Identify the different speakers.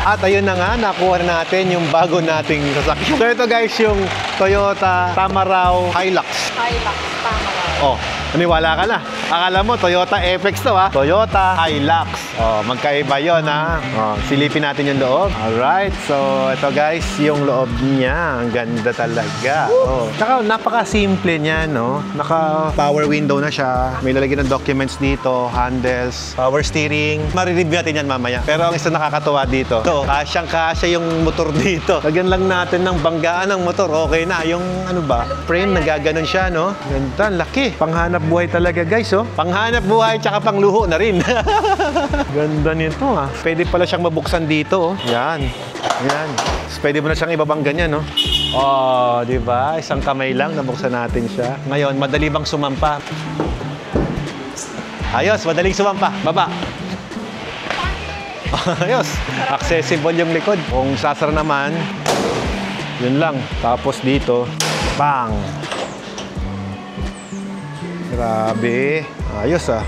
Speaker 1: At ayun na nga, nakuha na natin yung bago nating sasakyan. So ito guys, yung Toyota Tamaraw Hilux.
Speaker 2: Hilux, tama.
Speaker 1: Oh, naniwala ka na. Akala mo, Toyota FX to ha. Toyota Hilux. Oh, magkaiba yun ha. Oh, silipin natin yung loob. Alright, so ito guys, yung loob niya. Ang ganda talaga. Oh. Tsaka napaka-simple niya, no? Naka-power window na siya. May lalagyan ng documents dito, handles, power steering. Marireview natin yan mamaya. Pero ang isa nakakatuwa dito, so, kasyang-kasya yung motor dito. Lagyan lang natin ng banggaan ng motor. Okay na. Yung ano ba? Frame, nagaganon siya, no? Ganda, laki. Panghanap buhay talaga guys, oh. Panghanap buhay tsaka pangluho na rin. Ganda nito, ah. Pwede pala siyang mabuksan dito, oh. Yan. Yan. Pwede mo na siyang ibabang ganyan, no? Oh, di ba? Isang kamay lang, nabuksan natin siya. Ngayon, madali bang sumampa? Ayos, madaling sumampa. Baba. Ayos. Accessible yung likod. Kung sasara naman, yun lang. Tapos dito, bang! Grabe. Ayos, ah.